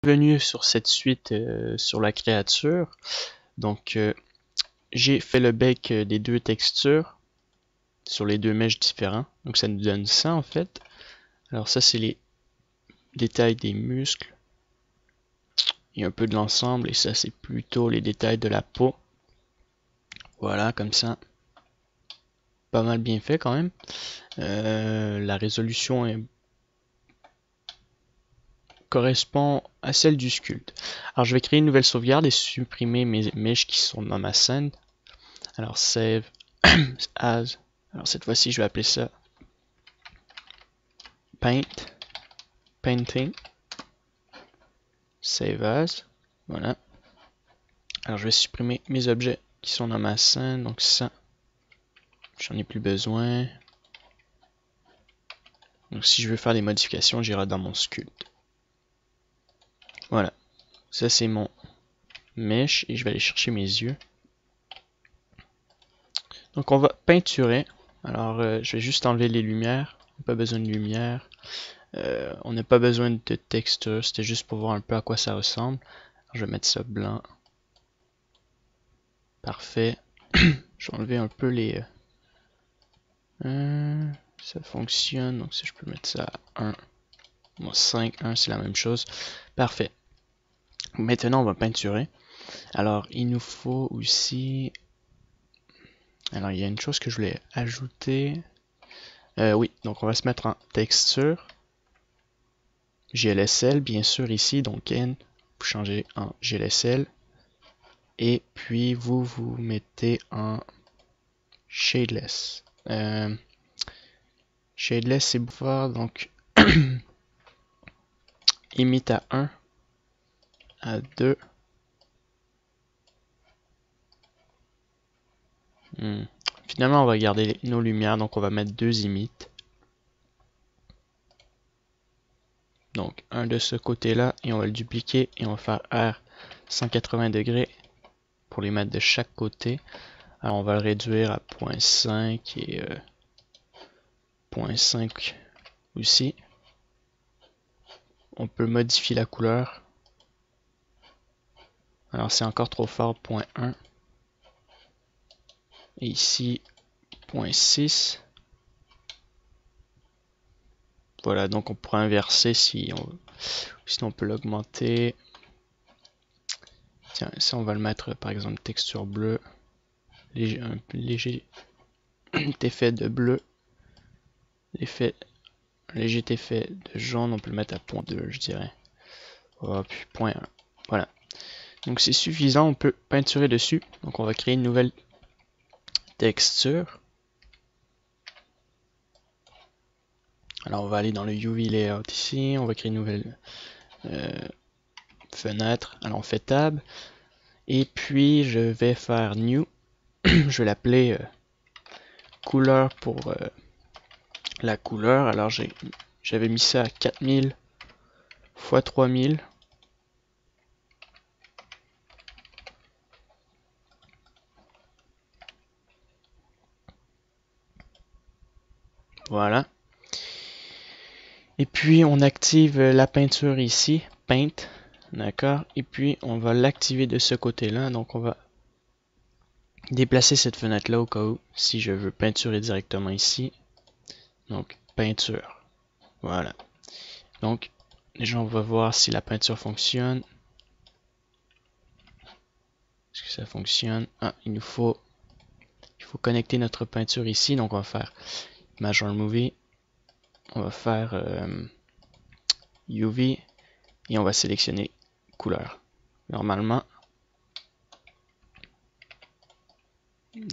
Bienvenue sur cette suite sur la créature. Donc, j'ai fait le bec des deux textures sur les deux mèches différents. Donc, ça nous donne ça en fait. Alors, ça, c'est les détails des muscles et un peu de l'ensemble. Et ça, c'est plutôt les détails de la peau. Voilà, comme ça. Pas mal bien fait quand même. La résolution correspond à celle du sculpte. Alors, je vais créer une nouvelle sauvegarde et supprimer mes mèches qui sont dans ma scène. Alors, save as. Alors, cette fois-ci, je vais appeler ça painting, save as. Voilà. Alors, je vais supprimer mes objets qui sont dans ma scène. Donc, ça, j'en ai plus besoin. Donc, si je veux faire des modifications, j'irai dans mon sculpt. Voilà. Ça, c'est mon mesh et je vais aller chercher mes yeux. Donc, on va peinturer. Alors, je vais juste enlever les lumières. Pas besoin de lumière. On n'a pas besoin de texture. C'était juste pour voir un peu à quoi ça ressemble. Alors, je vais mettre ça blanc. Parfait. Je vais enlever un peu les... ça fonctionne. Donc, si je peux mettre ça à 1. Bon, 5, 1, c'est la même chose. Parfait. Maintenant, on va peinturer. Alors, il nous faut aussi... Alors, il y a une chose que je voulais ajouter. Oui, donc on va se mettre en texture. GLSL, bien sûr, ici. Donc, N, vous changez en GLSL. Et puis, vous mettez en Shadeless. Shadeless, c'est pour faire, donc, emit à 1, à 2. Finalement, on va garder nos lumières, donc on va mettre 2 emits. Donc, un de ce côté-là, et on va le dupliquer, et on va faire R 180 degrés pour les mettre de chaque côté. Alors, on va le réduire à 0.5 et 0.5 aussi. On peut modifier la couleur. Alors, c'est encore trop fort, 0.1. Et ici, 0.6. Voilà, donc on pourrait inverser sinon on peut l'augmenter. Tiens, ça on va le mettre par exemple texture bleue. Un léger effet de bleu. Un léger effet de jaune, on peut le mettre à 0.2 je dirais. Oh, puis 0.1. Voilà. Donc c'est suffisant, on peut peinturer dessus. Donc on va créer une nouvelle texture. Alors on va aller dans le UV Layout ici, on va créer une nouvelle fenêtre. Alors on fait Tab. Et puis je vais faire New. Je vais l'appeler couleur pour la couleur. Alors j'avais mis ça à 4000 x 3000. Voilà. Et puis on active la peinture ici, Paint, d'accord. Et puis on va l'activer de ce côté-là. Donc on va déplacer cette fenêtre-là au cas où, si je veux peinturer directement ici. Donc peinture, voilà. Donc déjà on va voir si la peinture fonctionne. Est-ce que ça fonctionne? Ah, il faut connecter notre peinture ici. Donc on va faire Major Movie. On va faire UV et on va sélectionner couleur. Normalement,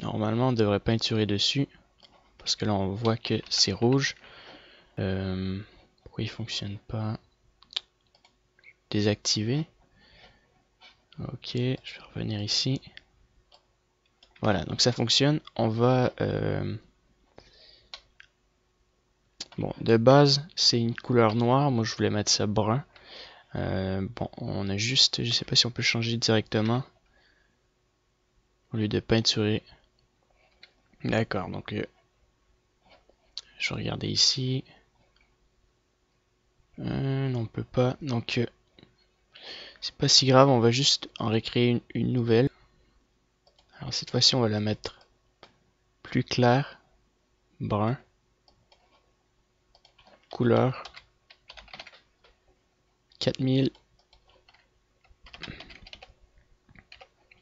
on devrait peinturer dessus parce que là on voit que c'est rouge. Pourquoi il fonctionne pas? Désactiver. Ok, je vais revenir ici. Voilà, donc ça fonctionne. On va bon, de base c'est une couleur noire. Moi je voulais mettre ça brun. Bon, on a juste, je sais pas si on peut changer directement au lieu de peinturer. D'accord, donc je vais regarder ici. Non, on peut pas. Donc C'est pas si grave, on va juste en recréer une nouvelle. Alors cette fois-ci, on va la mettre plus claire, brun, couleur 4000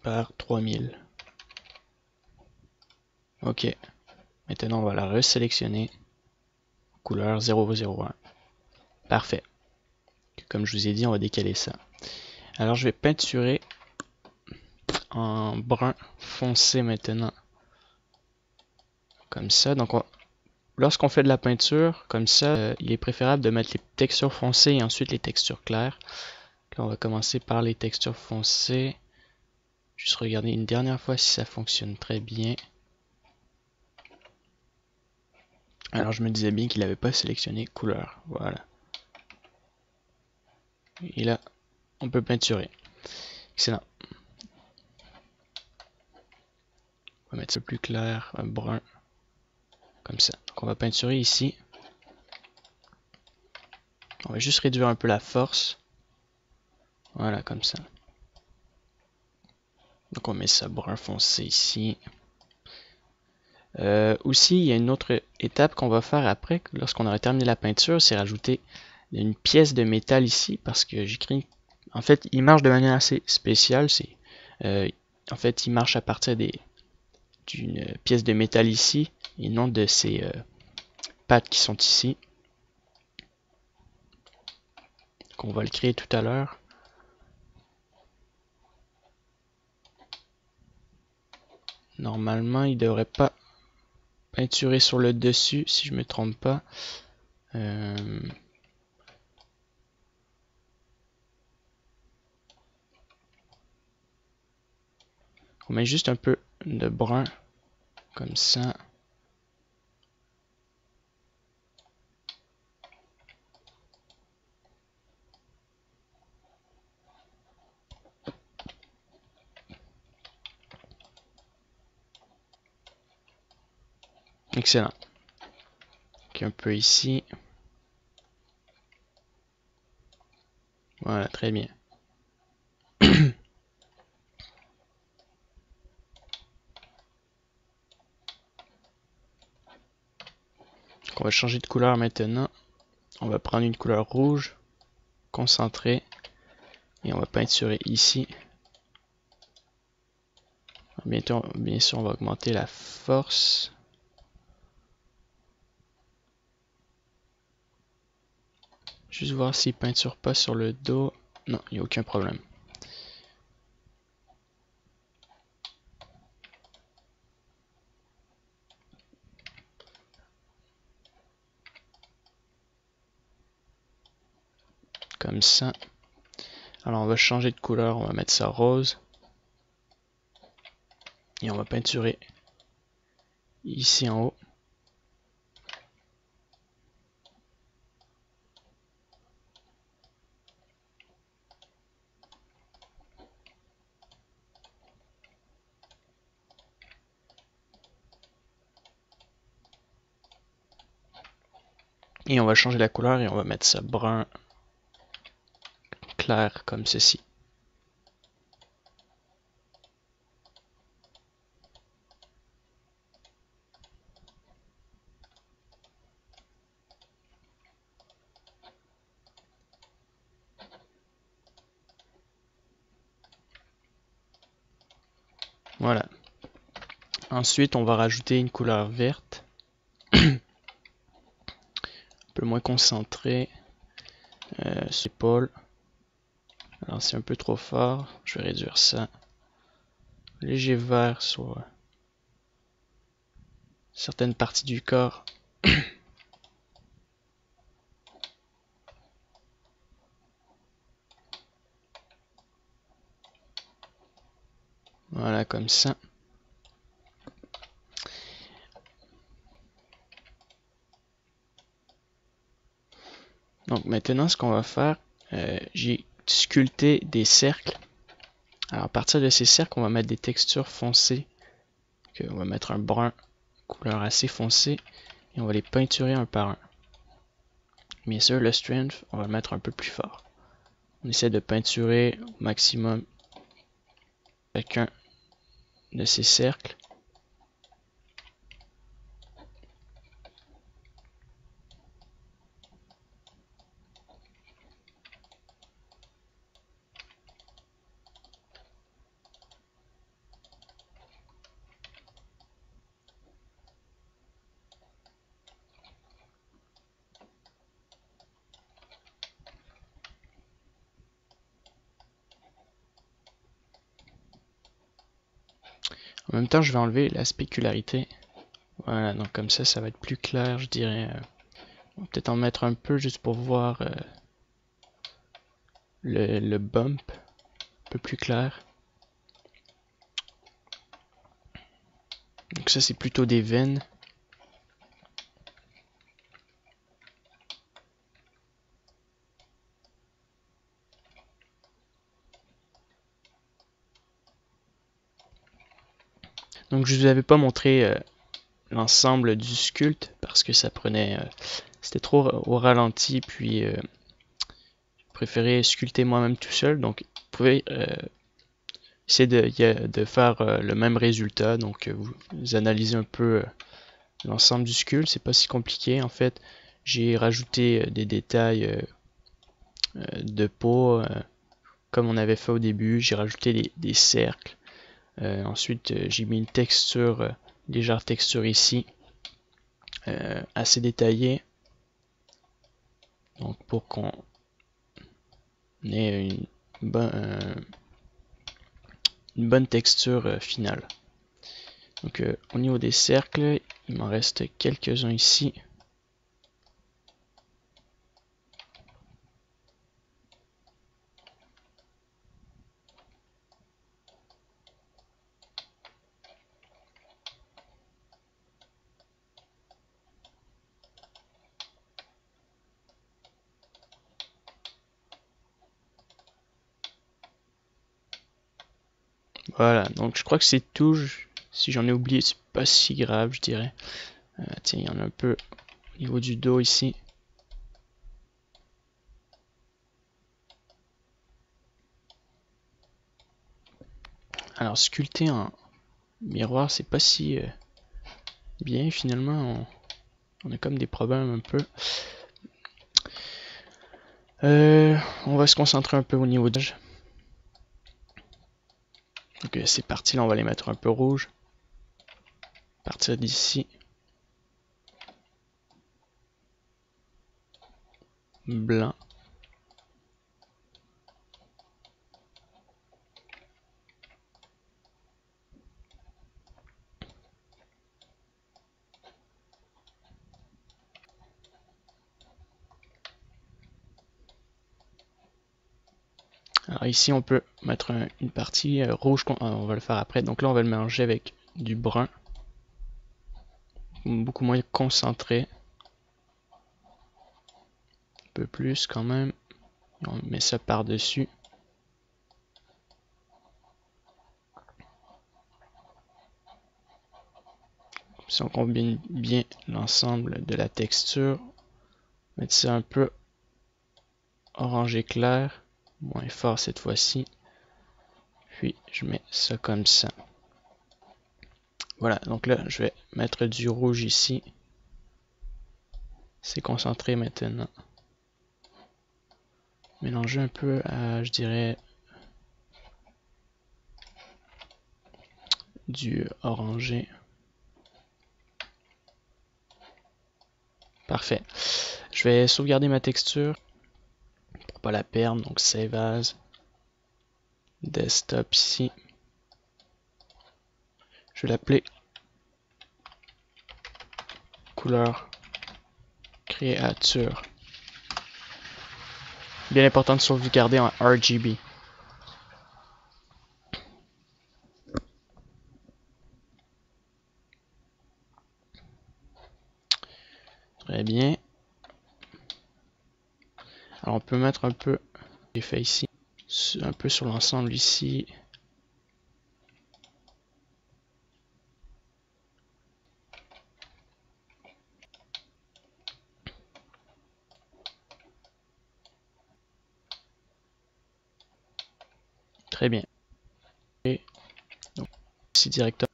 par 3000. Ok, maintenant on va la resélectionner, couleur 001. Parfait. Comme je vous ai dit, on va décaler ça. Alors je vais peinturer en brun foncé maintenant. Comme ça. Donc lorsqu'on fait de la peinture, comme ça, il est préférable de mettre les textures foncées et ensuite les textures claires. Là, on va commencer par les textures foncées. Juste regarder une dernière fois si ça fonctionne très bien. Alors je me disais bien qu'il n'avait pas sélectionné couleur. Voilà. Et là, on peut peinturer. Excellent. On va mettre ça plus clair, un brun. Comme ça. Donc on va peinturer ici. On va juste réduire un peu la force. Voilà, comme ça. Donc on met ça brun foncé ici. Aussi, il y a une autre étape qu'on va faire après, lorsqu'on aura terminé la peinture, c'est rajouter une pièce de métal ici, parce que j'écris. En fait, il marche de manière assez spéciale. En fait, il marche à partir d'une pièce de métal ici, et non de ces pattes qui sont ici. Donc on va le créer tout à l'heure. Normalement, il ne devrait pas peinturer sur le dessus, si je me trompe pas. On met juste un peu de brun, comme ça. Excellent. Donc un peu ici. Voilà, très bien. On va changer de couleur maintenant. On va prendre une couleur rouge, concentrée, et on va peinturer ici. Bientôt, bien sûr, on va augmenter la force. Juste voir s'il peinture pas sur le dos. Non, il n'y a aucun problème. Comme ça. Alors on va changer de couleur, on va mettre ça rose. Et on va peinturer ici en haut. Et on va changer la couleur et on va mettre ça brun clair comme ceci. Voilà. Ensuite, on va rajouter une couleur verte. Un peu moins concentrée. C'est Paul. Alors c'est un peu trop fort. Je vais réduire ça. Léger vert sur certaines parties du corps. Voilà, comme ça. Donc maintenant, ce qu'on va faire, j'ai sculpté des cercles. Alors à partir de ces cercles, on va mettre des textures foncées. On va mettre un brun, couleur assez foncée, et on va les peinturer un par un. Bien sûr, le strength, on va le mettre un peu plus fort. On essaie de peinturer au maximum chacun de ces cercles. En même temps, je vais enlever la spécularité. Voilà, donc comme ça va être plus clair, je dirais. On va peut-être en mettre un peu juste pour voir le bump un peu plus clair. Donc ça, c'est plutôt des veines. Donc je vous avais pas montré l'ensemble du sculpte parce que ça prenait, c'était trop au ralenti, puis je préférais sculpter moi-même tout seul. Donc vous pouvez essayer de faire le même résultat. Donc vous analysez un peu l'ensemble du sculpte, c'est pas si compliqué en fait. J'ai rajouté des détails de peau comme on avait fait au début. J'ai rajouté des cercles. Ensuite, j'ai mis une texture, légère texture ici, assez détaillée. Donc pour qu'on ait une bonne texture finale. Donc au niveau des cercles, il m'en reste quelques-uns ici. Voilà, donc je crois que c'est tout. Si j'en ai oublié, c'est pas si grave, je dirais. Tiens, il y en a un peu au niveau du dos ici. Alors, sculpter en miroir, c'est pas si bien finalement. On a comme des problèmes un peu. On va se concentrer un peu au niveau d'âge. Donc c'est parti, là on va les mettre un peu rouge. À partir d'ici. Blanc. Alors ici on peut mettre une partie rouge, on va le faire après. Donc là on va le mélanger avec du brun. Beaucoup moins concentré. Un peu plus quand même. On met ça par-dessus. Si on combine bien l'ensemble de la texture, mettre ça un peu orangé clair, moins fort cette fois-ci. Puis je mets ça comme ça. Voilà, donc là je vais mettre du rouge ici. C'est concentré maintenant. Mélanger un peu à, je dirais, du orangé. Parfait. Je vais sauvegarder ma texture pour pas la perdre. Donc Save As. Desktop ici. Je vais l'appeler couleur créature. Bien important de sauvegarder en RGB. Très bien. Alors on peut mettre un peu d'effet ici, un peu sur l'ensemble ici. Très bien. Et donc, ici directement.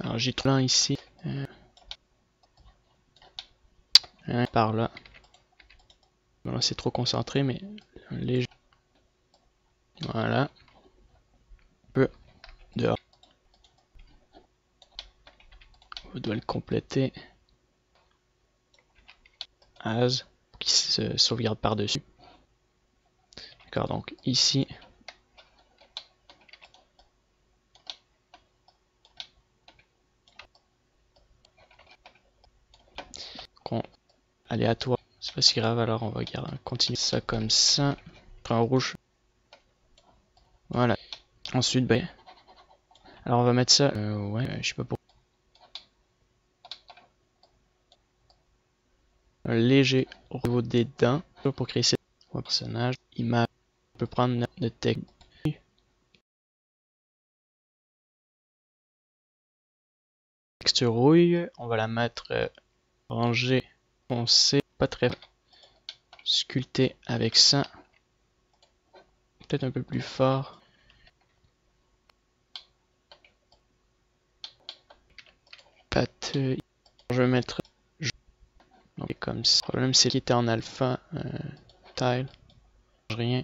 Alors j'ai tout ici. Par là. Bon, c'est trop concentré, mais léger. Voilà. Un peu dehors. On doit le compléter. As. Qui se sauvegarde par-dessus. D'accord, donc ici. Aléatoire. C'est pas si grave, alors on va garder, continuer ça comme ça. Après un rouge. Voilà. Ensuite, ben. Alors on va mettre ça. Ouais, je sais pas pourquoi. Un léger au niveau des dents pour créer ce personnage. Image. On peut prendre notre texte. Texture rouille. On va la mettre rangée foncée. Pas très sculptée avec ça. Peut-être un peu plus fort. Patte. Je vais mettre. Donc, comme ça. Le problème c'est qu'il était en alpha. Tile. Rien.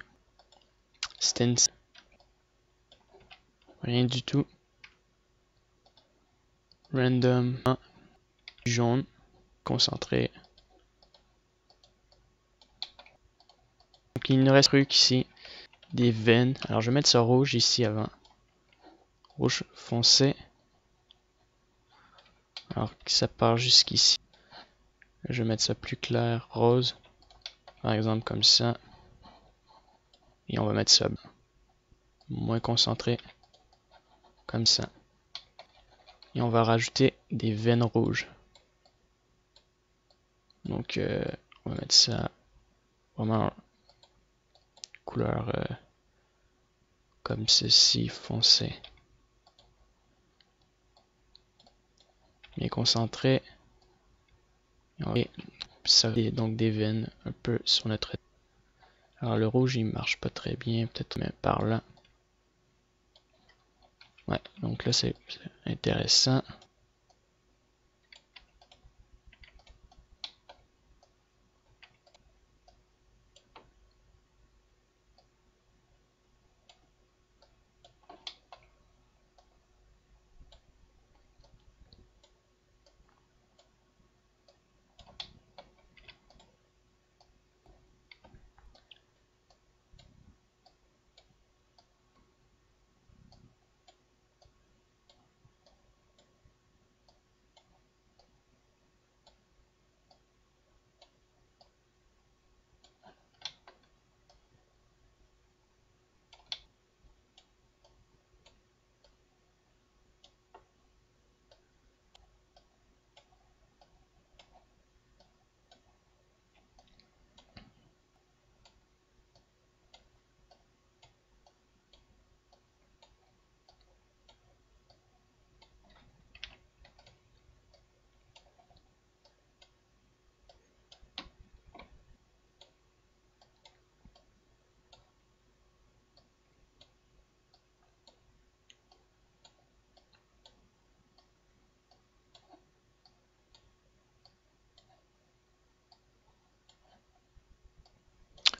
Stance. Rien du tout. Random 1. Jaune. Concentré. Donc il ne reste plus qu'ici des veines. Alors je vais mettre ça rouge ici avant. Rouge foncé. Alors que ça part jusqu'ici. Je vais mettre ça plus clair, rose. Par exemple comme ça. Et on va mettre ça moins concentré. Comme ça. Et on va rajouter des veines rouges. Donc on va mettre ça vraiment couleur comme ceci, foncé. Bien concentré. Et ça donc des veines un peu sur notre. Alors le rouge il marche pas très bien, peut-être même par là. Ouais, donc là c'est intéressant.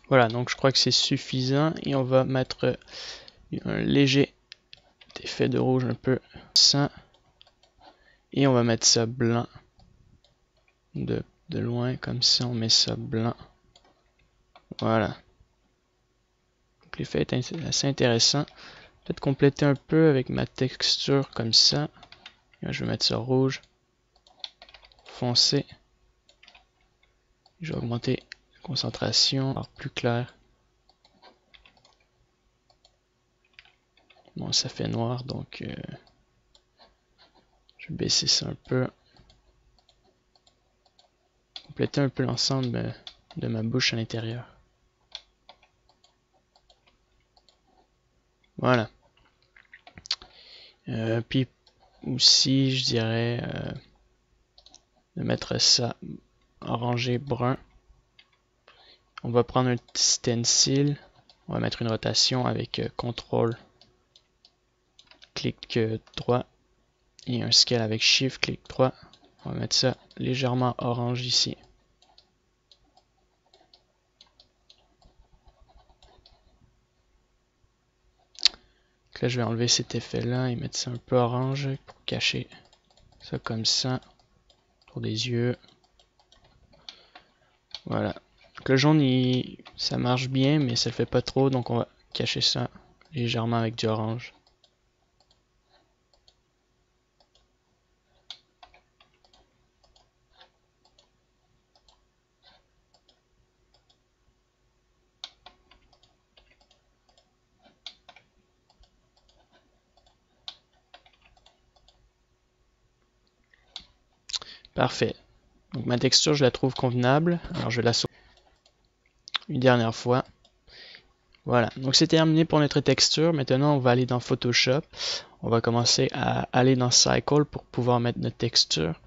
Voilà, donc je crois que c'est suffisant et on va mettre un léger effet de rouge un peu ça et on va mettre ça blanc de loin comme ça, on met ça blanc. Voilà. Donc l'effet est assez intéressant. Peut-être compléter un peu avec ma texture comme ça. Et là, je vais mettre ça rouge foncé. Je vais augmenter la concentration, alors plus clair. Bon, ça fait noir, donc je vais baisser ça un peu. Compléter un peu l'ensemble de ma bouche à l'intérieur. Voilà. Puis aussi, je dirais de mettre ça orangé brun. On va prendre un stencil, on va mettre une rotation avec CTRL, clic droit et un scale avec Shift, clic droit. On va mettre ça légèrement orange ici. Donc là, je vais enlever cet effet-là et mettre ça un peu orange pour cacher ça comme ça pour des yeux. Voilà. Donc le jaune, ça marche bien, mais ça le fait pas trop, donc on va cacher ça légèrement avec du orange. Parfait. Donc ma texture, je la trouve convenable. Alors je la sauve une dernière fois. Voilà, donc c'est terminé pour notre texture. Maintenant, on va aller dans Photoshop. On va commencer à aller dans Cycle pour pouvoir mettre notre texture.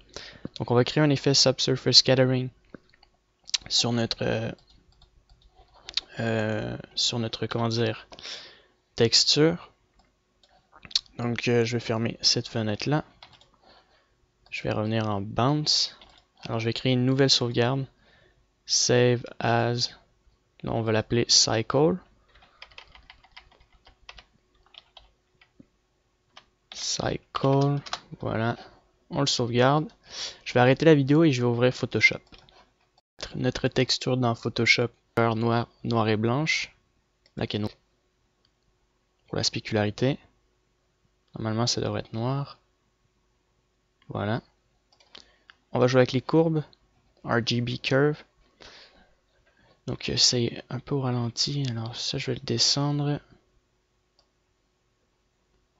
Donc on va créer un effet Subsurface Scattering sur notre comment dire, texture. Donc je vais fermer cette fenêtre là. Je vais revenir en Bounce. Alors je vais créer une nouvelle sauvegarde. Save as. Là on va l'appeler Cycle. Cycle. Voilà. On le sauvegarde. Je vais arrêter la vidéo et je vais ouvrir Photoshop. Notre texture dans Photoshop noir et blanche. Black and white. Pour la spécularité. Normalement ça devrait être noir. Voilà. On va jouer avec les courbes. RGB Curve. Donc c'est un peu au ralenti. Alors ça je vais le descendre.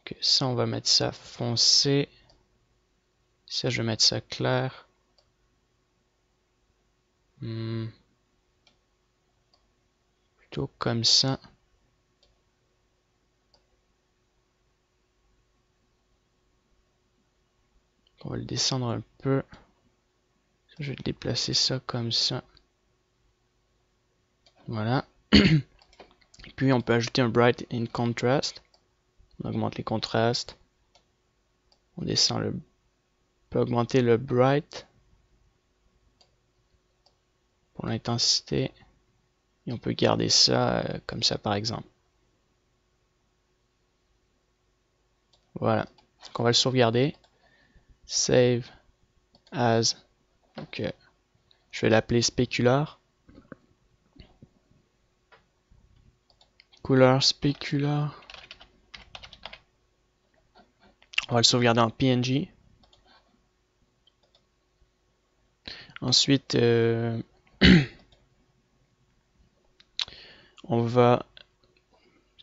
Okay, ça on va mettre ça foncé. Ça je vais mettre ça clair. Plutôt comme ça. On va le descendre un peu. Je vais déplacer ça comme ça. Voilà. Et puis on peut ajouter un Bright in Contrast. On augmente les contrastes. On descend on peut augmenter le Bright pour l'intensité. Et on peut garder ça comme ça par exemple. Voilà. Donc on va le sauvegarder. Save as. Donc je vais l'appeler Specular. Couleur Specular. On va le sauvegarder en PNG. Ensuite, on va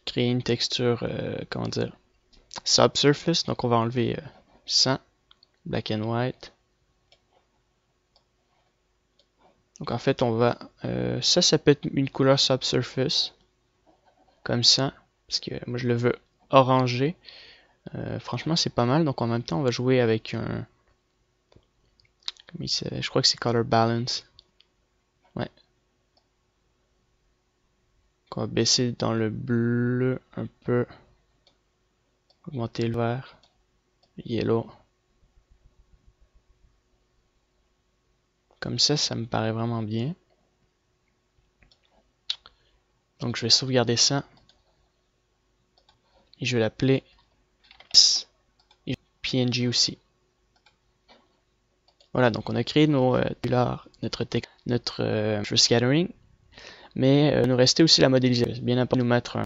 créer une texture, comment dire, Subsurface. Donc on va enlever ça, Black and White. Donc en fait, on va, ça peut être une couleur Subsurface, comme ça, parce que moi je le veux orangé. Franchement, c'est pas mal. Donc en même temps, on va jouer avec un, je crois que c'est Color Balance. Ouais. Donc on va baisser dans le bleu un peu, augmenter le vert, yellow. Comme ça me paraît vraiment bien. Donc je vais sauvegarder ça. Et je vais l'appeler PNG aussi. Voilà, donc on a créé notre scattering. Mais il nous restait aussi la modélisation. Bien important de nous mettre un.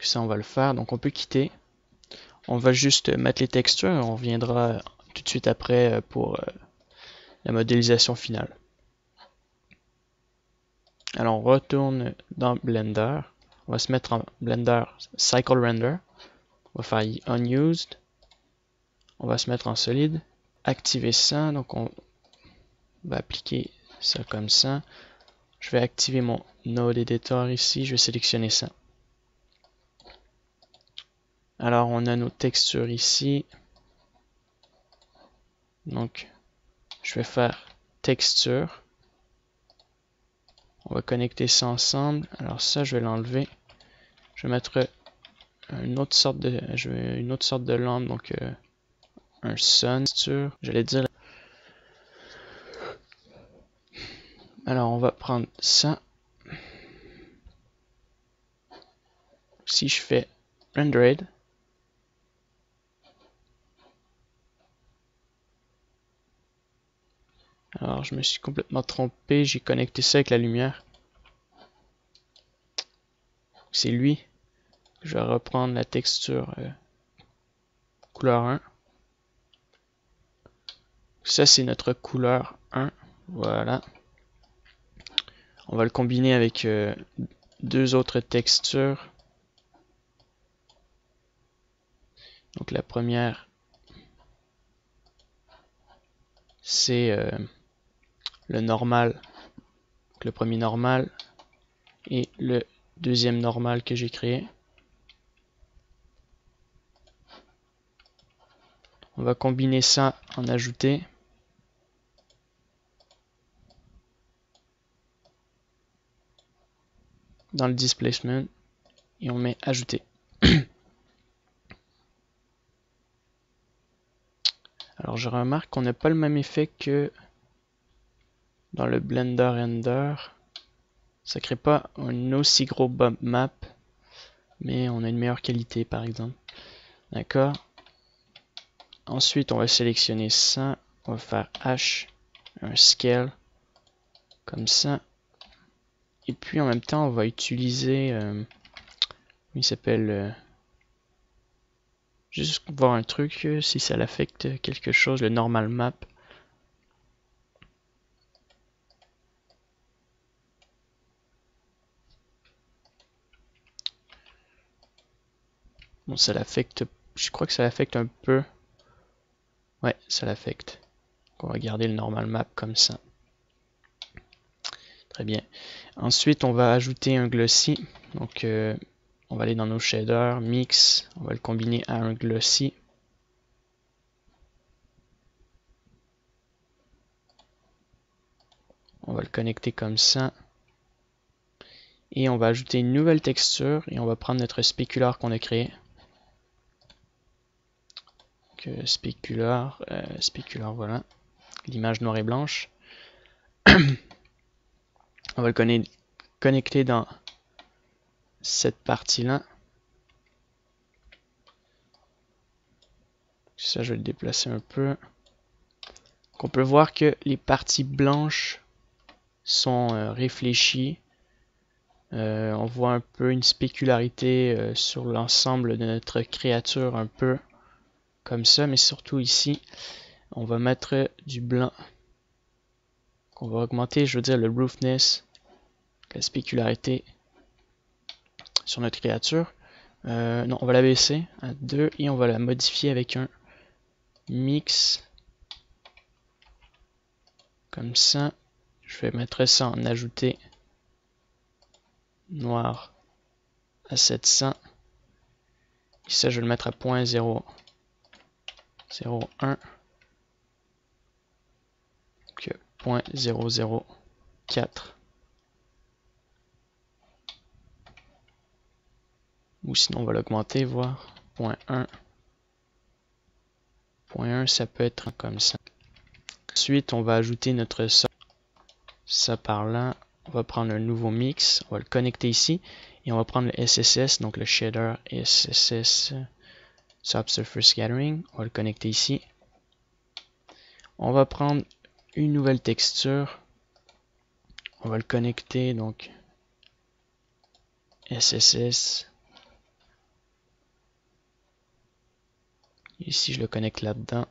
Ça, on va le faire. Donc on peut quitter. On va juste mettre les textures. On reviendra tout de suite après pour la modélisation finale. Alors on retourne dans Blender. On va se mettre en Blender Cycle Render. On va faire Unused. On va se mettre en solide. Activer ça. Donc on va appliquer ça comme ça. Je vais activer mon Node Editor ici. Je vais sélectionner ça. Alors on a nos textures ici. Donc je vais faire texture. On va connecter ça ensemble. Alors ça je vais l'enlever. Je vais mettre une autre sorte de lampe, donc un sun texture. J'allais dire. Alors on va prendre ça. Si je fais rendered, alors je me suis complètement trompé, j'ai connecté ça avec la lumière. C'est lui. Je vais reprendre la texture couleur 1. Ça c'est notre couleur 1. Voilà. On va le combiner avec deux autres textures. Donc la première, c'est le normal, le premier normal, et le deuxième normal que j'ai créé. On va combiner ça en ajouter. Dans le displacement, et on met ajouter. Alors je remarque qu'on n'a pas le même effet que dans le Blender Render. Ça crée pas un aussi gros bump map, mais on a une meilleure qualité par exemple. D'accord. Ensuite on va sélectionner ça, on va faire H, un scale, comme ça. Et puis en même temps on va utiliser, il s'appelle, juste voir un truc, si ça l'affecte quelque chose, le normal map. Bon, ça l'affecte, je crois que ça l'affecte un peu. Ouais, ça l'affecte. On va garder le normal map comme ça. Très bien. Ensuite, on va ajouter un glossy. Donc, on va aller dans nos shaders, mix, on va le combiner à un glossy. On va le connecter comme ça. Et on va ajouter une nouvelle texture et on va prendre notre spécular qu'on a créé. Donc, spécular, voilà. L'image noire et blanche. On va le connecter dans cette partie-là. Ça, je vais le déplacer un peu. Donc, on peut voir que les parties blanches sont réfléchies. On voit un peu une spécularité sur l'ensemble de notre créature, un peu comme ça, mais surtout ici, on va mettre du blanc. On va augmenter, je veux dire, le roughness, la spécularité sur notre créature. Non, on va la baisser à 2 et on va la modifier avec un mix. Comme ça, je vais mettre ça en ajouter noir à 700. Et ça, je vais le mettre à 0.001. Donc 0.004. Ou sinon, on va l'augmenter, voir 0.1. 0.1, ça peut être comme ça. Ensuite, on va ajouter notre ça par là. On va prendre un nouveau mix, on va le connecter ici. Et on va prendre le SSS, donc le shader SSS Subsurface Scattering. On va le connecter ici. On va prendre une nouvelle texture. On va le connecter, donc SSS. Ici, je le connecte là-dedans.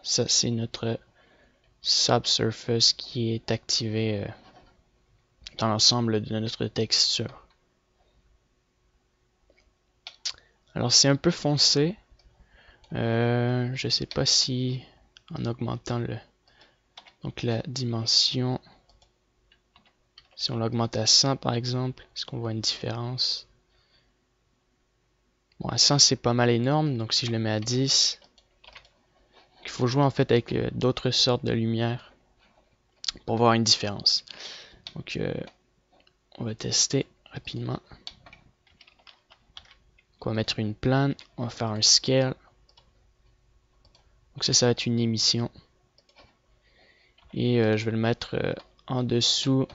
Ça, c'est notre subsurface qui est activé dans l'ensemble de notre texture. Alors, c'est un peu foncé. Je ne sais pas si en augmentant donc la dimension, si on l'augmente à 100 par exemple, est-ce qu'on voit une différence? Bon, à 100 c'est pas mal énorme, donc si je le mets à 10, il faut jouer en fait avec d'autres sortes de lumière pour voir une différence. Donc on va tester rapidement. Donc, on va mettre une plane, on va faire un scale. Donc ça va être une émission. Et je vais le mettre en dessous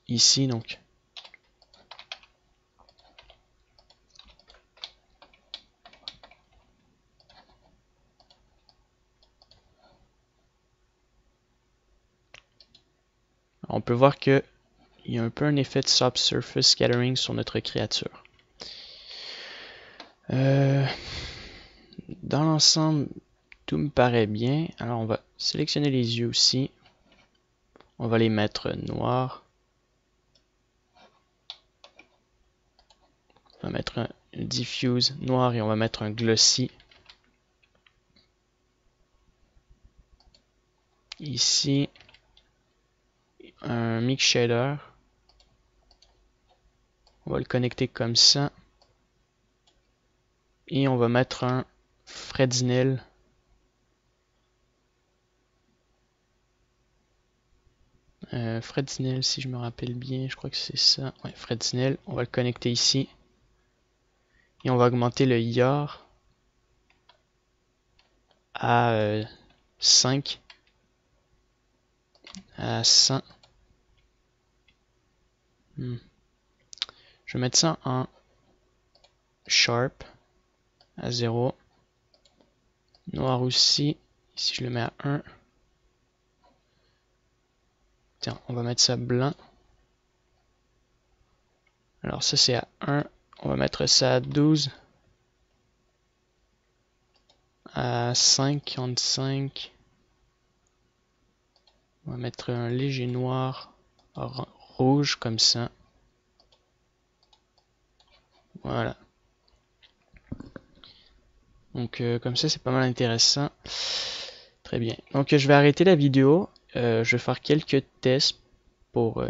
ici, donc. On peut voir que il y a un peu un effet de subsurface scattering sur notre créature. Dans l'ensemble, tout me paraît bien. Alors on va sélectionner les yeux aussi. On va les mettre noirs. On va mettre un diffuse noir et on va mettre un glossy. Ici, un mix shader. On va le connecter comme ça. Et on va mettre un Fresnel. Fresnel, si je me rappelle bien, je crois que c'est ça. Ouais, Fresnel. On va le connecter ici. Et on va augmenter le YAR à 5 à 100. Je vais mettre ça en Sharp à 0. Noir aussi. Si je le mets à 1. Tiens, on va mettre ça blanc. Alors ça c'est à 1. On va mettre ça à 12. À 5, en 5. On va mettre un léger noir rouge comme ça. Voilà. Donc comme ça c'est pas mal intéressant. Très bien. Donc je vais arrêter la vidéo. Je vais faire quelques tests pour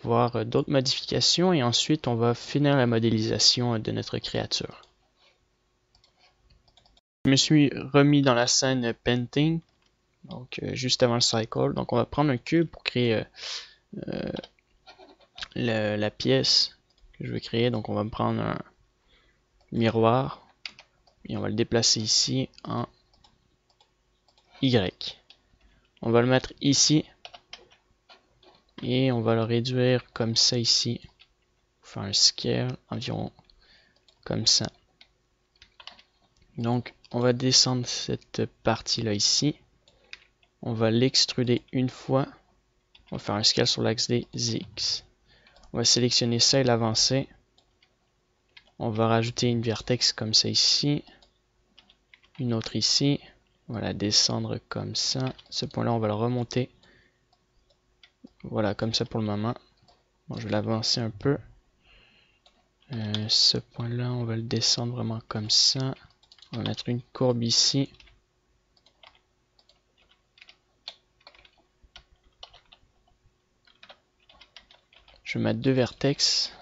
voir d'autres modifications et ensuite on va finir la modélisation de notre créature. Je me suis remis dans la scène Painting, donc juste avant le cycle. Donc on va prendre un cube pour créer la pièce que je veux créer. Donc on va prendre un miroir et on va le déplacer ici en Y. On va le mettre ici et on va le réduire comme ça ici. Faire un scale environ comme ça. Donc on va descendre cette partie là ici. On va l'extruder une fois. On va faire un scale sur l'axe des X. On va sélectionner ça et l'avancer. On va rajouter une vertex comme ça ici. Une autre ici. On va la descendre comme ça. Ce point-là, on va le remonter. Voilà, comme ça pour le moment. Bon, je vais l'avancer un peu. Ce point-là, on va le descendre vraiment comme ça. On va mettre une courbe ici. Je vais mettre deux vertex.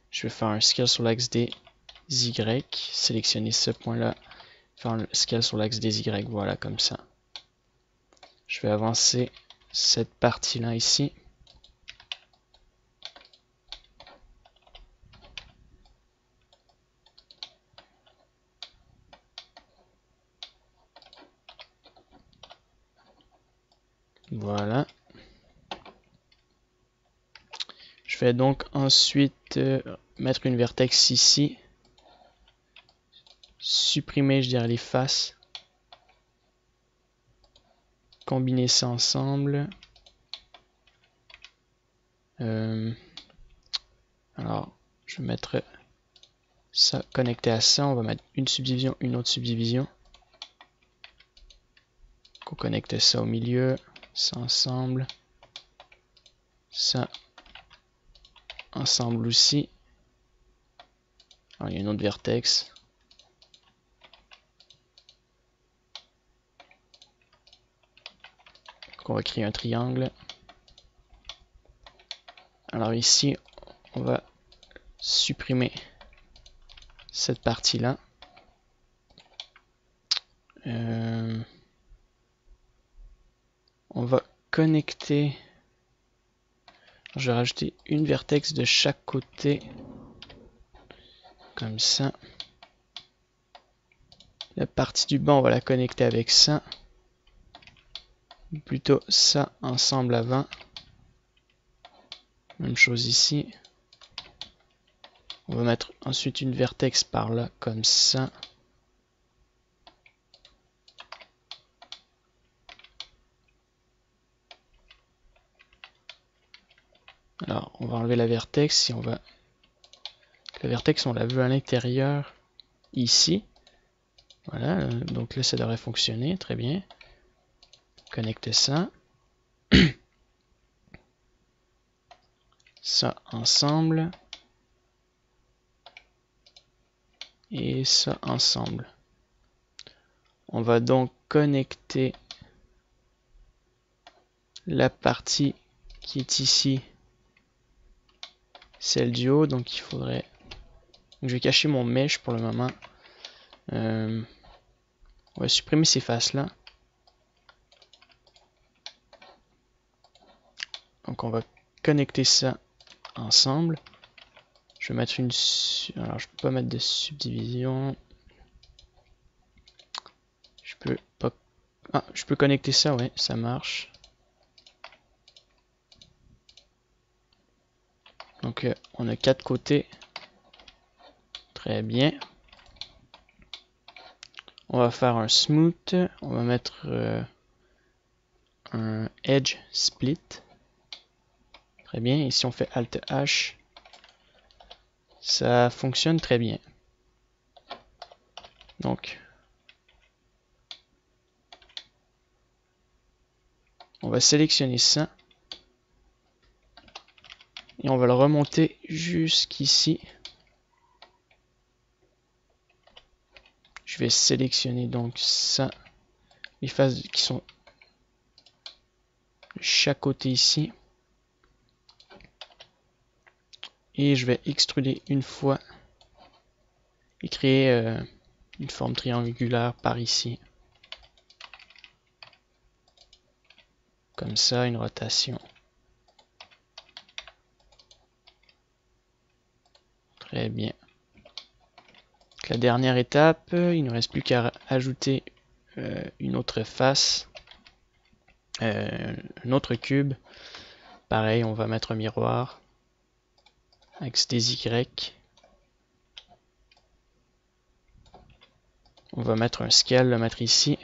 Je vais faire un scale sur l'axe des Y. Sélectionner ce point-là. Faire un scale sur l'axe des Y. Voilà, comme ça. Je vais avancer cette partie-là ici. Voilà. Je vais donc ensuite mettre une vertex ici. Supprimer, je dirais, les faces. Combiner ça ensemble. Alors, je vais mettre ça connecté à ça. On va mettre une subdivision, une autre subdivision. On connecte ça au milieu. Ça ensemble. Ça ensemble aussi. Alors, il y a une autre vertex. Donc, on va créer un triangle. Alors ici, on va supprimer cette partie-là. On va connecter. Je vais rajouter une vertex de chaque côté. Comme ça. La partie du bas, on va la connecter avec ça. Ou plutôt ça ensemble avant. Même chose ici. On va mettre ensuite une vertex par là, comme ça. Alors, on va enlever la vertex. Si on va... La vertex, on la veut à l'intérieur, ici. Voilà, donc là, ça devrait fonctionner. Très bien. Connecter ça. Ça ensemble. Et ça ensemble. On va donc connecter la partie qui est ici, celle du haut. Donc il faudrait... Donc, je vais cacher mon mesh pour le moment. On va supprimer ces faces-là. Donc on va connecter ça ensemble. Je vais mettre une... Alors je peux pas mettre de subdivision. Je peux pas... Ah, je peux connecter ça, ouais, ça marche. Donc on a 4 côtés. Très bien. On va faire un smooth. On va mettre un edge split. Très bien. Et si on fait Alt H, ça fonctionne très bien. Donc, on va sélectionner ça. Et on va le remonter jusqu'ici. Je vais sélectionner donc ça. Les faces qui sont de chaque côté ici. Et je vais extruder une fois. Et créer une forme triangulaire par ici. Comme ça, une rotation. Très bien. La dernière étape, il ne nous reste plus qu'à ajouter une autre face, un autre cube. Pareil, on va mettre un miroir, axe des Y. On va mettre un scale, le mettre ici.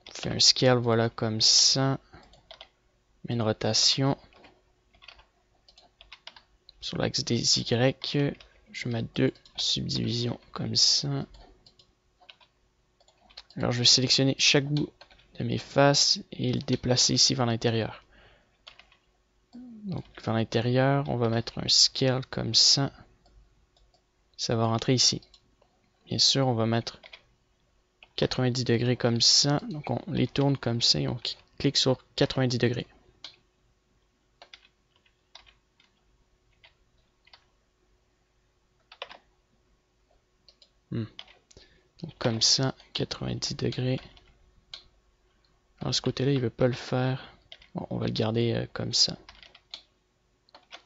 On fait un scale, voilà, comme ça. Met une rotation. Sur l'axe des Y, je vais mettre 2 subdivisions comme ça. Alors je vais sélectionner chaque bout de mes faces et le déplacer ici vers l'intérieur. Donc vers l'intérieur, on va mettre un scale comme ça. Ça va rentrer ici. Bien sûr, on va mettre 90 degrés comme ça. Donc on les tourne comme ça et on clique sur 90 degrés. Donc comme ça, 90 degrés. Alors ce côté-là, il ne veut pas le faire. Bon, on va le garder comme ça.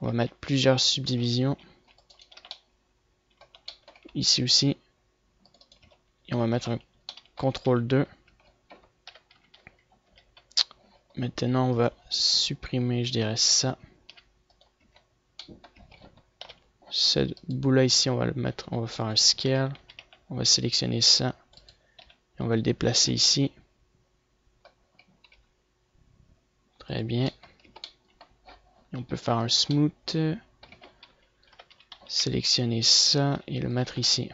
On va mettre plusieurs subdivisions. Ici aussi. Et on va mettre un CTRL 2. Maintenant, on va supprimer, je dirais ça. Ce bout-là ici, on va le mettre, on va faire un scale. On va sélectionner ça. Et on va le déplacer ici. Très bien. Et on peut faire un smooth. Sélectionner ça et le mettre ici.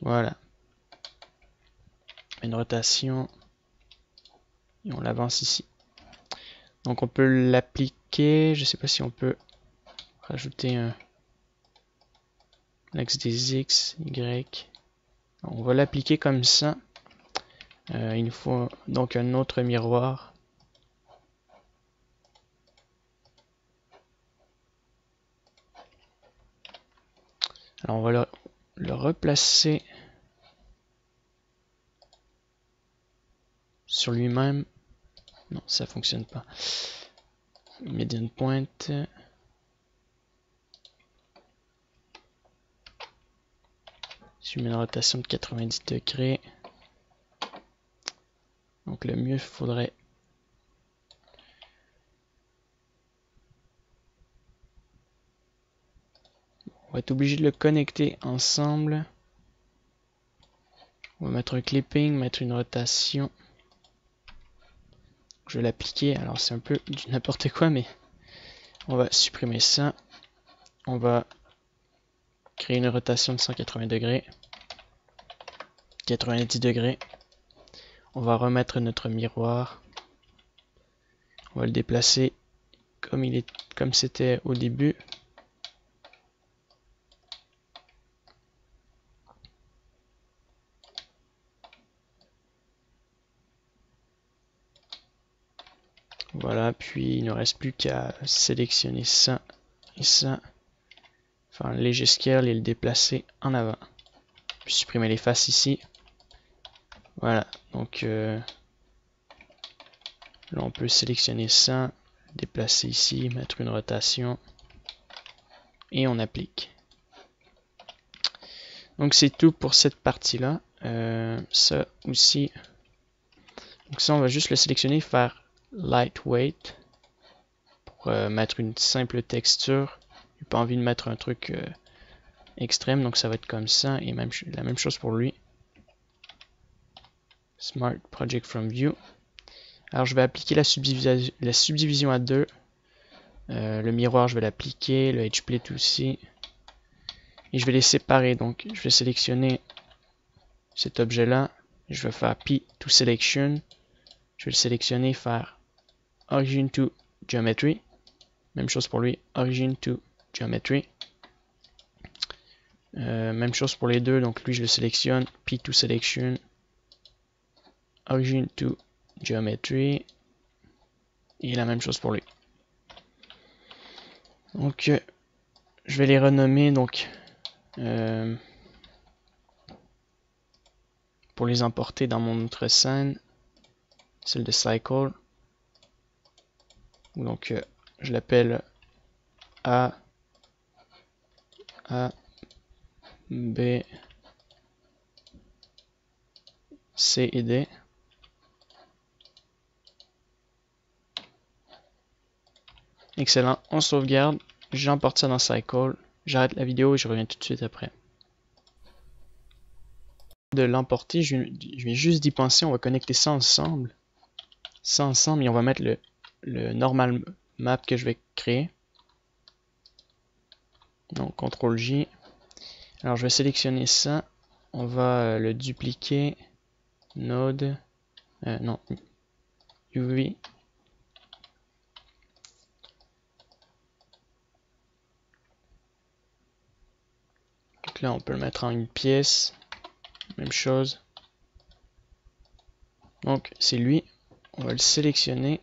Voilà. Une rotation. Et on l'avance ici. Donc on peut l'appliquer. Je ne sais pas si on peut rajouter un l'axe des X, Y. On va l'appliquer comme ça. Il nous faut donc un autre miroir. Alors on va le replacer sur lui-même. Non, ça fonctionne pas. Median point. Je mets une rotation de 90 degrés. Donc le mieux, faudrait on va être obligé de le connecter ensemble. On va mettre un clipping, mettre une rotation. Je vais l'appliquer. Alors c'est un peu du n'importe quoi, mais on va supprimer ça. On va créer une rotation de 180 degrés. 90 degrés. On va remettre notre miroir. On va le déplacer comme c'était au début. Voilà, puis il ne reste plus qu'à sélectionner ça et ça. Faire un léger scale et le déplacer en avant. Puis supprimer les faces ici. Voilà, donc là on peut sélectionner ça, déplacer ici, mettre une rotation et on applique. Donc c'est tout pour cette partie-là. Ça aussi. Donc ça on va juste le sélectionner, faire lightweight pour mettre une simple texture. J'ai pas envie de mettre un truc extrême, donc ça va être comme ça et même la même chose pour lui. Smart Project from View. Alors je vais appliquer la subdivision à 2. Le miroir je vais l'appliquer, le edgeplate aussi. Et je vais les séparer. Donc je vais sélectionner cet objet là. Je vais faire P to Selection. Je vais le sélectionner, faire Origin to Geometry. Même chose pour lui, Origin to Geometry. Même chose pour les deux. Donc lui je le sélectionne, P to Selection. Origin to Geometry. Et la même chose pour lui. Donc je vais les renommer donc pour les importer dans mon autre scène, celle de Cycle. Donc je l'appelle A, B, C et D. Excellent, on sauvegarde, j'emporte ça dans Cycle, j'arrête la vidéo et je reviens tout de suite après. De l'emporter, je viens juste d'y penser, on va connecter ça ensemble. Et on va mettre le normal map que je vais créer. Donc CTRL J. Alors je vais sélectionner ça, on va le dupliquer, node, non, UV. Donc là on peut le mettre en une pièce, même chose. Donc c'est lui, on va le sélectionner.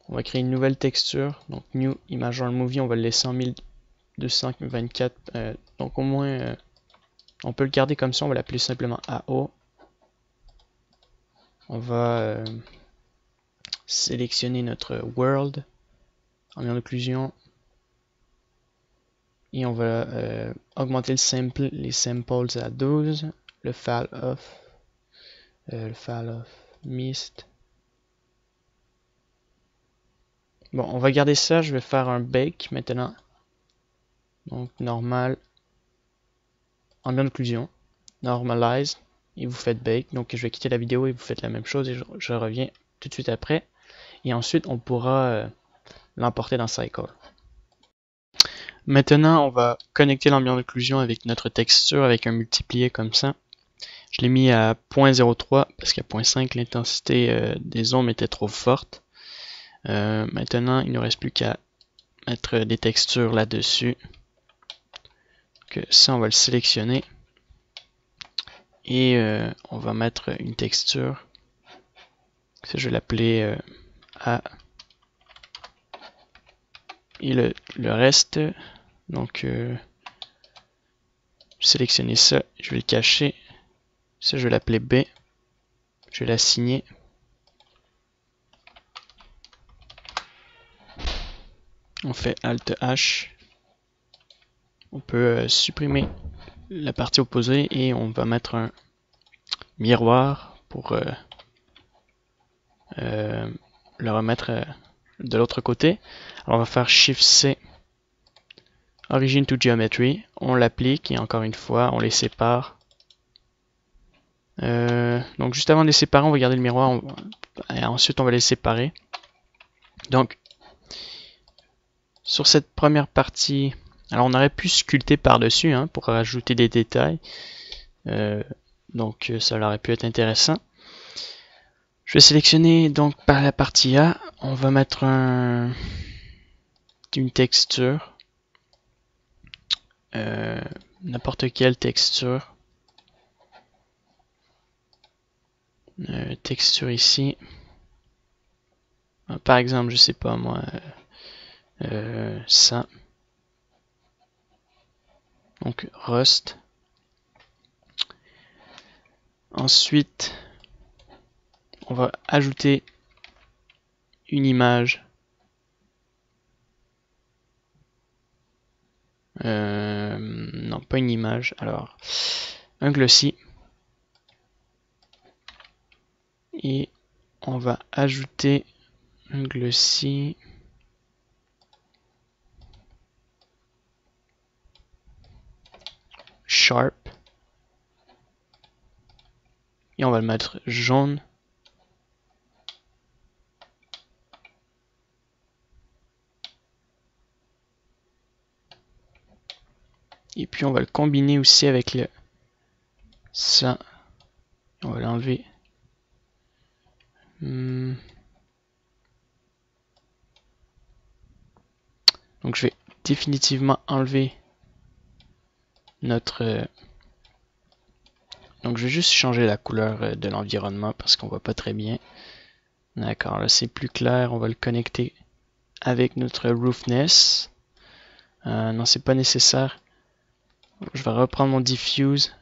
On va créer une nouvelle texture, donc New Image World Movie, on va le laisser en 1224, donc au moins, on peut le garder comme ça, on va l'appeler simplement AO. On va sélectionner notre World en occlusion, et on va augmenter les samples à 12, le fall off mist. Bon, on va garder ça, je vais faire un bake maintenant. Donc normal, ambient occlusion, normalize, et vous faites bake. Donc je vais quitter la vidéo et vous faites la même chose et je reviens tout de suite après. Et ensuite on pourra l'emporter dans Cycle. Maintenant on va connecter l'ambient occlusion avec notre texture avec un multiplié comme ça. Je l'ai mis à 0.03 parce qu'à 0.5 l'intensité des ombres était trop forte. Maintenant il ne reste plus qu'à mettre des textures là-dessus. Ça on va le sélectionner. Et on va mettre une texture. Ça, je vais l'appeler A. Et le reste, donc sélectionner ça, je vais le cacher. Ça, je vais l'appeler B. Je vais l'assigner. On fait Alt H. On peut supprimer la partie opposée et on va mettre un miroir pour le remettre de l'autre côté. Alors on va faire Shift C, Origin to Geometry. On l'applique et encore une fois, on les sépare. Donc juste avant de les séparer, on va garder le miroir. Et ensuite, on va les séparer. Donc, sur cette première partie, alors on aurait pu sculpter par-dessus hein, pour rajouter des détails. Donc ça aurait pu être intéressant. Je vais sélectionner donc par la partie A, on va mettre une texture, n'importe quelle texture, texture ici. Par exemple, je sais pas moi, ça. Donc Rust. Ensuite, on va ajouter une image. Non, pas une image. Alors, un glossy. Et on va ajouter un glossy. Sharp. Et on va le mettre jaune. Et puis on va le combiner aussi avec le ça. On va l'enlever. Donc je vais définitivement enlever notre... Donc je vais juste changer la couleur de l'environnement parce qu'on voit pas très bien. D'accord, là c'est plus clair. On va le connecter avec notre roughness. Non, c'est pas nécessaire. Je vais reprendre mon diffuse.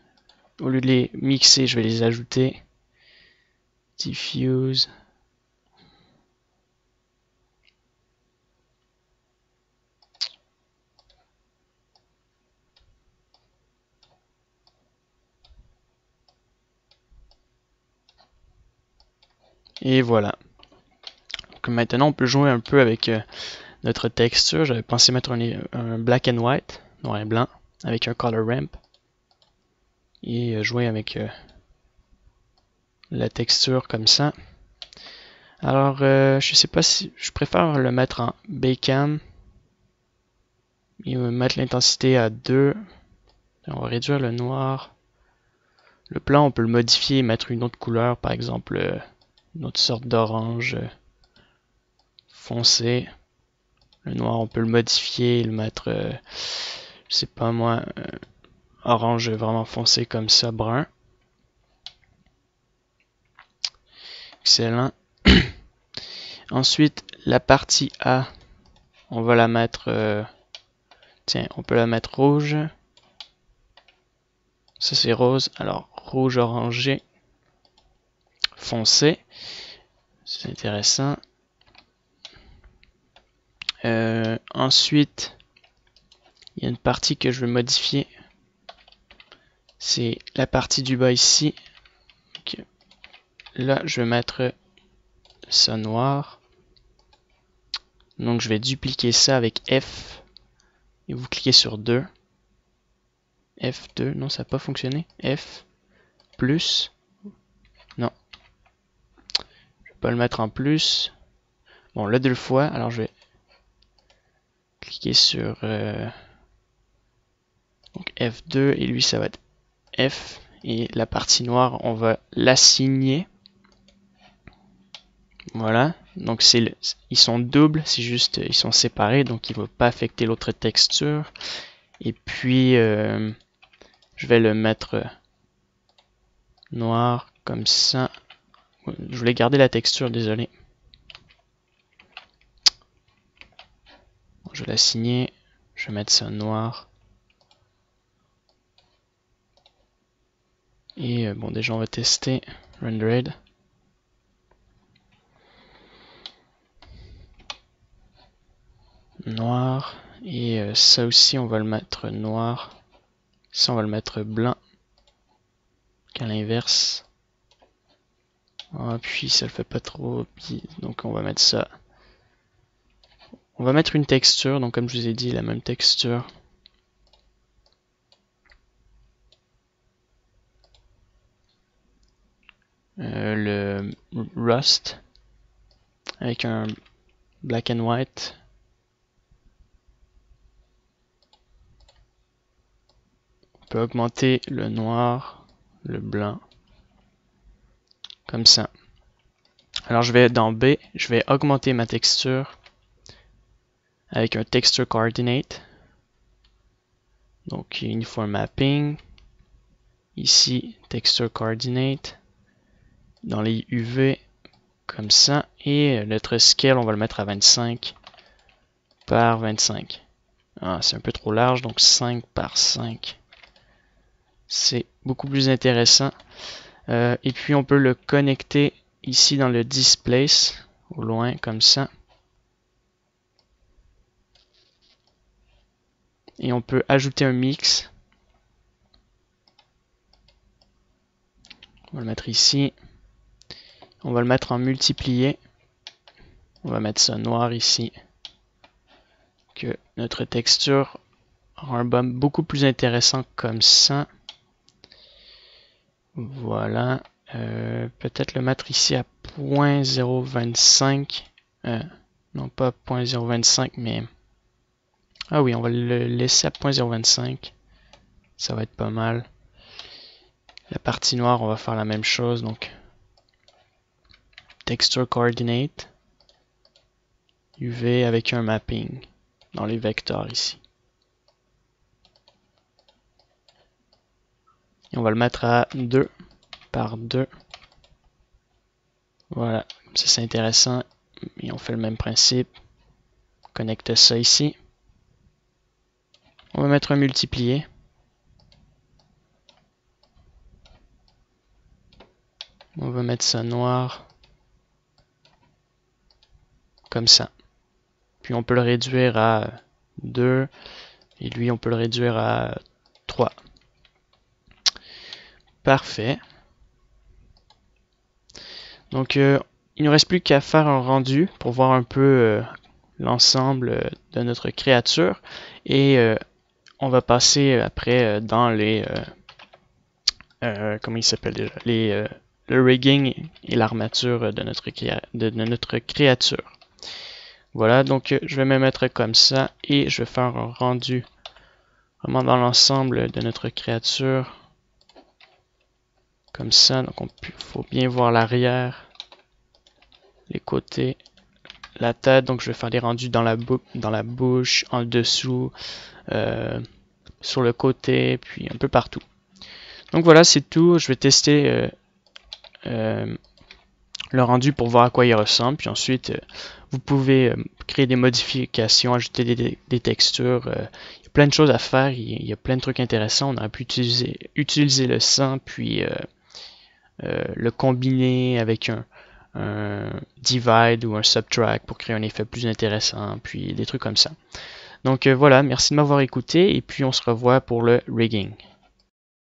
Au lieu de les mixer, je vais les ajouter. Diffuse. Et voilà. Donc maintenant, on peut jouer un peu avec notre texture. J'avais pensé mettre un black and white, noir et blanc, avec un color ramp. Et jouer avec la texture comme ça. Alors, je sais pas si je préfère le mettre en Baycam et mettre l'intensité à 2. On va réduire le noir. Le blanc, on peut le modifier et mettre une autre couleur, par exemple une autre sorte d'orange foncé. Le noir, on peut le modifier et le mettre, je sais pas moi, orange vraiment foncé comme ça, brun. Excellent. Ensuite, la partie A, on va la mettre, tiens, on peut la mettre rouge. Ça c'est rose, alors rouge orangé, foncé. C'est intéressant. Ensuite, il y a une partie que je vais modifier. C'est la partie du bas ici. Donc, là, je vais mettre ça noir. Donc, je vais dupliquer ça avec F. Et vous cliquez sur 2. F2. Non, ça n'a pas fonctionné. F. Plus. Non. Je vais pas le mettre en plus. Bon, là, 2 fois. Alors, je vais cliquer sur donc F2. Et lui, ça va être F. Et la partie noire, on va l'assigner. Voilà, donc ils sont doubles, c'est juste ils sont séparés, donc il ne va pas affecter l'autre texture. Et puis je vais le mettre noir comme ça. Je voulais garder la texture, désolé. Je vais l'assigner, je vais mettre ça noir. Et bon, déjà on va tester rendered. Noir. Et ça aussi on va le mettre noir. Ça on va le mettre blanc. Qu'à l'inverse. Ah, puis ça le fait pas trop. Donc on va mettre ça. On va mettre une texture. Donc comme je vous ai dit, la même texture. Le Rust. Avec un black and white. On peut augmenter le noir, le blanc, comme ça. Alors je vais dans B, je vais augmenter ma texture avec un texture coordinate. Donc uniform mapping. Ici, texture coordinate. Dans les UV, comme ça. Et notre scale, on va le mettre à 25 par 25. Ah, c'est un peu trop large, donc 5 par 5. C'est beaucoup plus intéressant. Et puis on peut le connecter ici dans le displace, au loin, comme ça. Et on peut ajouter un mix. On va le mettre ici. On va le mettre en multiplié. On va mettre ça noir ici. Que notre texture aura un bump beaucoup plus intéressant comme ça. Voilà. Peut-être le mettre ici à 0.025. Non pas 0.025, mais... Ah oui, on va le laisser à 0.025. Ça va être pas mal. La partie noire, on va faire la même chose. Donc, texture coordinate. UV avec un mapping dans les vecteurs ici. Et on va le mettre à 2 par 2. Voilà, ça c'est intéressant. Et on fait le même principe. On connecte ça ici. On va mettre un multiplié. On va mettre ça noir. Comme ça. Puis on peut le réduire à 2. Et lui, on peut le réduire à 3. Parfait. Donc, il ne nous reste plus qu'à faire un rendu pour voir un peu l'ensemble de notre créature. Et on va passer après dans les... comment il s'appelle déjà? Le rigging et l'armature de notre créature. Voilà, donc je vais me mettre comme ça et je vais faire un rendu vraiment dans l'ensemble de notre créature. Comme ça, donc il faut bien voir l'arrière, les côtés, la tête. Donc je vais faire des rendus dans la bouche, en dessous, sur le côté, puis un peu partout. Donc voilà, c'est tout. Je vais tester le rendu pour voir à quoi il ressemble. Puis ensuite, vous pouvez créer des modifications, ajouter des textures. Il y a plein de choses à faire. Il y a plein de trucs intéressants. On aurait pu utiliser le sang, puis le combiner avec un divide ou un subtract pour créer un effet plus intéressant, puis des trucs comme ça. Donc voilà, merci de m'avoir écouté et puis on se revoit pour le rigging.